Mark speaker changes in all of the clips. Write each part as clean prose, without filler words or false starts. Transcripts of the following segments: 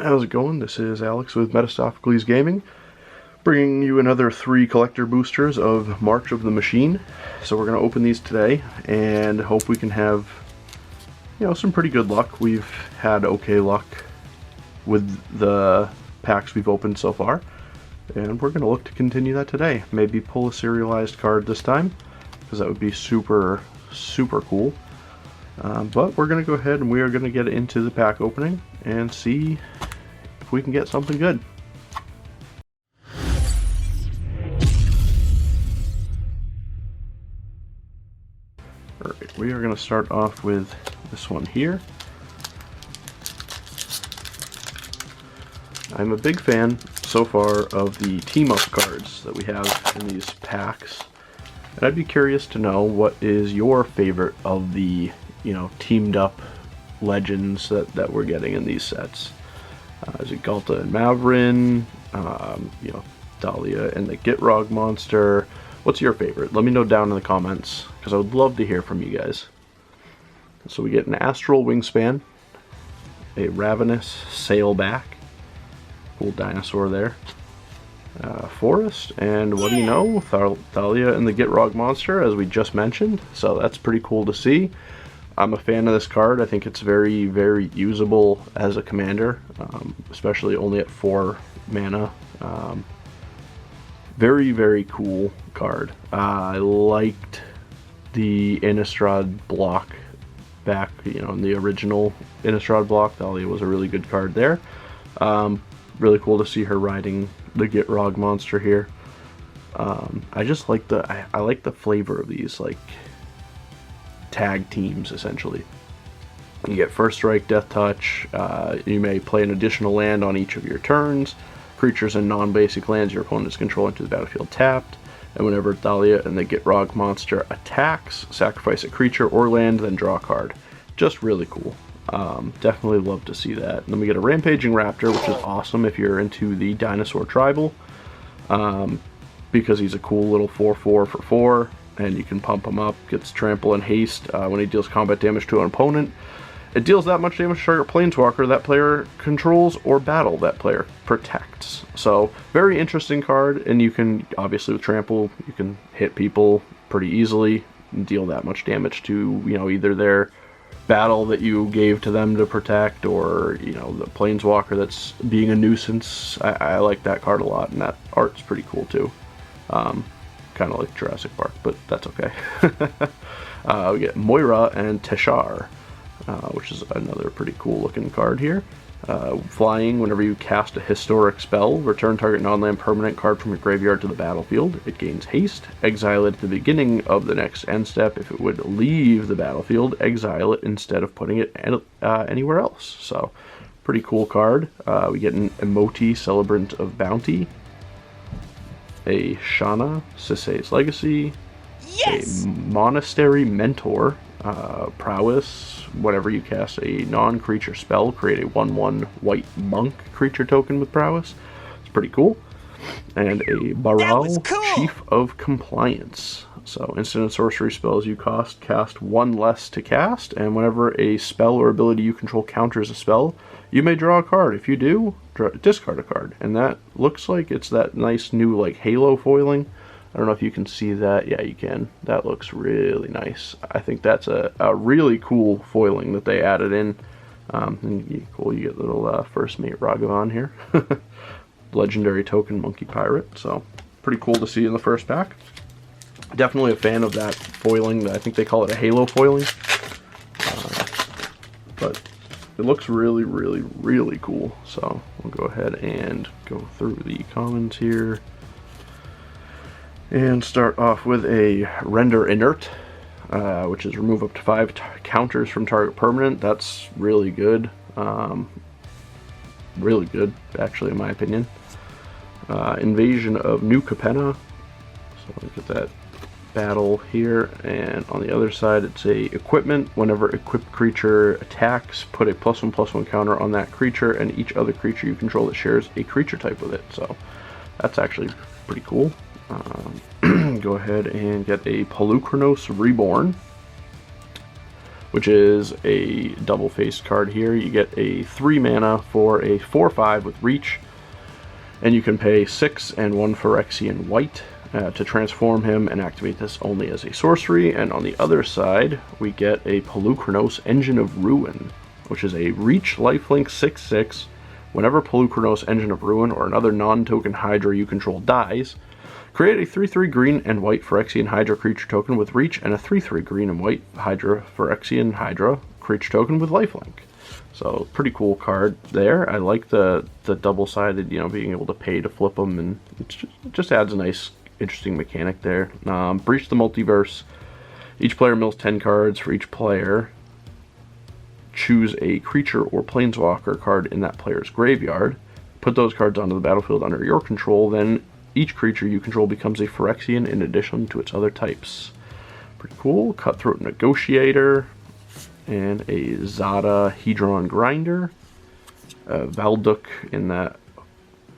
Speaker 1: How's it going? This is Alex with Metasophocles Gaming, bringing you another 3 collector boosters of March of the Machine. So we're going to open these today and hope we can have, some pretty good luck. We've had okay luck with the packs we've opened so far, and we're going to look to continue that today. Maybe pull a serialized card this time, because that would be super, super cool. But we're going to go ahead and we are going to get into the pack opening and see if we can get something good. Alright, we are going to start off with this one here. I'm a big fan so far of the team-up cards that we have in these packs. And I'd be curious to know what is your favorite of the teamed up legends that we're getting in these sets. Is it Ghalta and Mavren, Thalia and the Gitrog monster? What's your favorite? Let me know down in the comments, because I would love to hear from you guys. So we get an Astral Wingspan, a Ravenous Sailback, cool dinosaur there, Forest, and what do you know, Thalia and the Gitrog monster, as we just mentioned, so that's pretty cool to see. I'm a fan of this card. I think it's very, very usable as a commander, especially only at 4 mana. Very, very cool card. I liked the Innistrad block back, in the original Innistrad block. Thalia was a really good card there. Really cool to see her riding the Gitrog monster here. I just like I like the flavor of these, like, tag teams, essentially. You get First Strike, Death Touch, you may play an additional land on each of your turns. Creatures and non-basic lands your opponents control into the battlefield tapped, and whenever Thalia and the Gitrog monster attacks, sacrifice a creature or land, then draw a card. Just really cool. Definitely love to see that. And then we get a Rampaging Raptor, which is awesome if you're into the Dinosaur Tribal, because he's a cool little 4/4 for 4. And you can pump him up, gets trample and haste when he deals combat damage to an opponent. It deals that much damage to target planeswalker that player controls or battle that player protects. So, very interesting card, and you can, obviously with trample, you can hit people pretty easily and deal that much damage to, either their battle that you gave to them to protect, or, the planeswalker that's being a nuisance. I like that card a lot, and that art's pretty cool too. Kind of like Jurassic Park, but that's okay. We get Moira and Teshar, which is another pretty cool looking card here. Flying, whenever you cast a historic spell, return target non-land permanent card from your graveyard to the battlefield. It gains haste. Exile it at the beginning of the next end step. If it would leave the battlefield, exile it instead of putting it anywhere else. So, pretty cool card. We get an Emoti, Celebrant of Bounty, a Shana, Sisei's Legacy, yes! A Monastery Mentor, Prowess. Whenever you cast a non-creature spell, create a 1/1 white monk creature token with Prowess. It's pretty cool. And a Baral, cool! Chief of Compliance. So, instant and sorcery spells you cast 1 less to cast, and whenever a spell or ability you control counters a spell, you may draw a card. If you do, discard a card. And that looks like it's that nice new, like, halo foiling. I don't know if you can see that. Yeah, you can. That looks really nice. I think that's a really cool foiling that they added in. And cool, you get little first mate Ragavan here. Legendary token Monkey Pirate. So, pretty cool to see in the first pack. Definitely a fan of that foiling. I think they call it a halo foiling. But it looks really, really, really cool. So we'll go ahead and go through the comments here. And start off with a Render Inert, which is remove up to 5 counters from target permanent. That's really good. Really good, actually, in my opinion. Invasion of New Capenna. So look at that battle here, and on the other side it's a equipment. Whenever equipped creature attacks, put a +1/+1 counter on that creature and each other creature you control that shares a creature type with it. So that's actually pretty cool. Go ahead and get a Polukranos Reborn. which is a double-faced card here. You get a 3 mana for a 4/5 with reach, and you can pay 6 and 1 Phyrexian white to transform him and activate this only as a sorcery. And on the other side, we get a Polukranos Engine of Ruin, which is a reach lifelink 6/6. Whenever Polukranos Engine of Ruin or another non-token Hydra you control dies, create a 3/3 green and white Phyrexian Hydra creature token with reach and a 3/3 green and white Hydra Phyrexian Hydra creature token with lifelink. So pretty cool card there. I like the double-sided, being able to pay to flip them, and it just adds a nice, interesting mechanic there. Breach the Multiverse. Each player mills 10 cards. For each player, choose a creature or planeswalker card in that player's graveyard. Put those cards onto the battlefield under your control. Then each creature you control becomes a Phyrexian in addition to its other types. Pretty cool. Cutthroat Negotiator. And a Zada Hedron Grinder. Valduk in that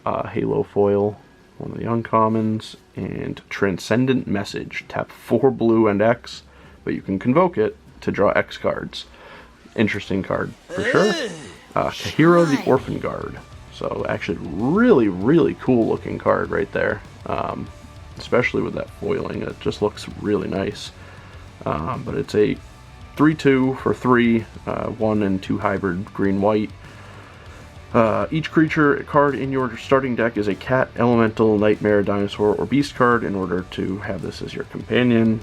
Speaker 1: Halo foil, one of the uncommons. And Transcendent Message. Tap 4 blue and X, but you can convoke it to draw X cards. Interesting card for sure. Kahira the Orphan Guard. So actually really, really cool looking card right there. Especially with that foiling, it just looks really nice. But it's a 3/2 for 3, 1 and 2 hybrid green-white. Each creature card in your starting deck is a cat, elemental, nightmare, dinosaur, or beast card in order to have this as your companion.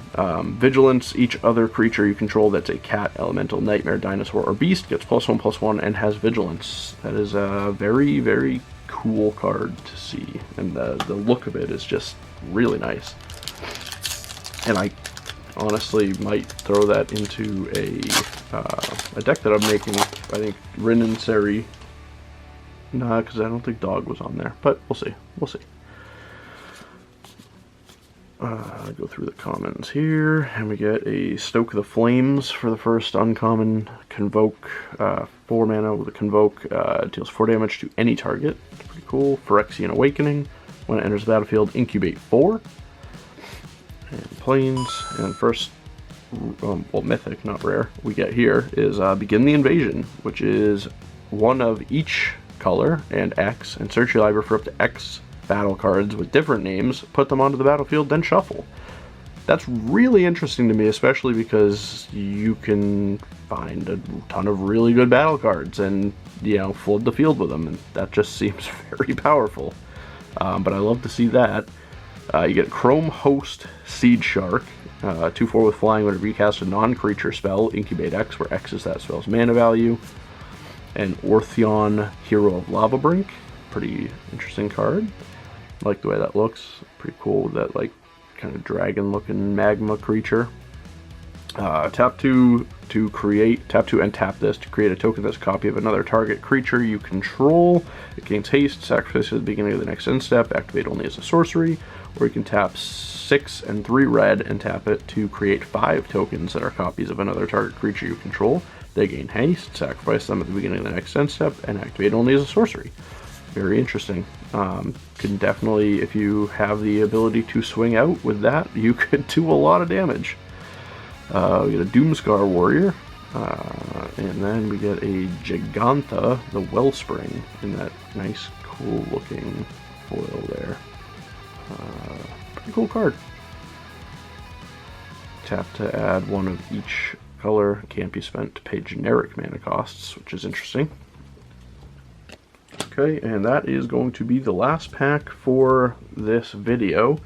Speaker 1: Vigilance, each other creature you control that's a cat, elemental, nightmare, dinosaur, or beast gets +1/+1 and has vigilance. That is a very, very cool card to see, and the look of it is just really nice. And I honestly might throw that into a deck that I'm making. I think Rin and Seri. Nah, because I don't think Dog was on there, but we'll see. We'll see. Go through the commons here, and we get a Stoke the Flames for the first uncommon Convoke. 4 mana with a Convoke. Deals 4 damage to any target. Pretty cool. Phyrexian Awakening. When it enters the battlefield, incubate 4. And planes, and first, well, mythic, not rare, we get here is Begin the Invasion, which is 1 of each color and X, and search your library for up to X battle cards with different names, put them onto the battlefield, then shuffle. That's really interesting to me, especially because you can find a ton of really good battle cards and, flood the field with them, and that just seems very powerful. But I love to see that. You get Chrome Host Seed Shark, 2/4 with flying. When it recast a non-creature spell, incubate X, where X is that spell's mana value. And Ortheon, Hero of Lavabrink, pretty interesting card. I like the way that looks. Pretty cool with that kind of dragon-looking magma creature. Tap 2 to create. Tap 2 and tap this to create a token that's a copy of another target creature you control. It gains haste. Sacrifice at the beginning of the next end step. Activate only as a sorcery. Or you can tap 6 and 3 red and tap it to create 5 tokens that are copies of another target creature you control. They gain haste. Sacrifice them at the beginning of the next end step and activate only as a sorcery. Very interesting. Can definitely, if you have the ability to swing out with that, you could do a lot of damage. We get a Doomscar Warrior, and then we get a Giganta, the Wellspring, in that nice, cool looking foil there. Pretty cool card. Tap to add 1 of each color. Can't be spent to pay generic mana costs, which is interesting. Okay, and that is going to be the last pack for this video.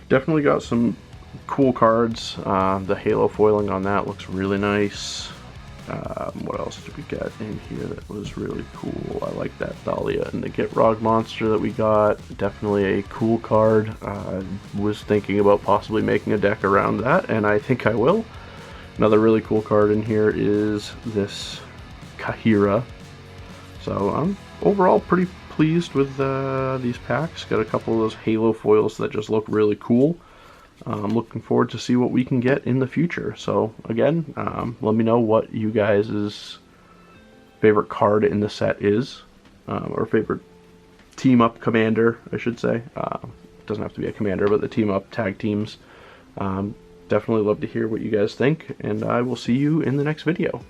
Speaker 1: Definitely got some cool cards. The Halo foiling on that looks really nice. What else did we get in here that was really cool? I like that Thalia and the Gitrog monster that we got. Definitely a cool card. I was thinking about possibly making a deck around that, and I think I will. Another really cool card in here is this Kahira. So I'm overall pretty pleased with these packs. Got a couple of those Halo foils that just look really cool. I'm looking forward to see what we can get in the future. So again, let me know what you guys' favorite card in the set is, or favorite team up commander, I should say. It doesn't have to be a commander, but the team up tag teams. Definitely love to hear what you guys think, and I will see you in the next video.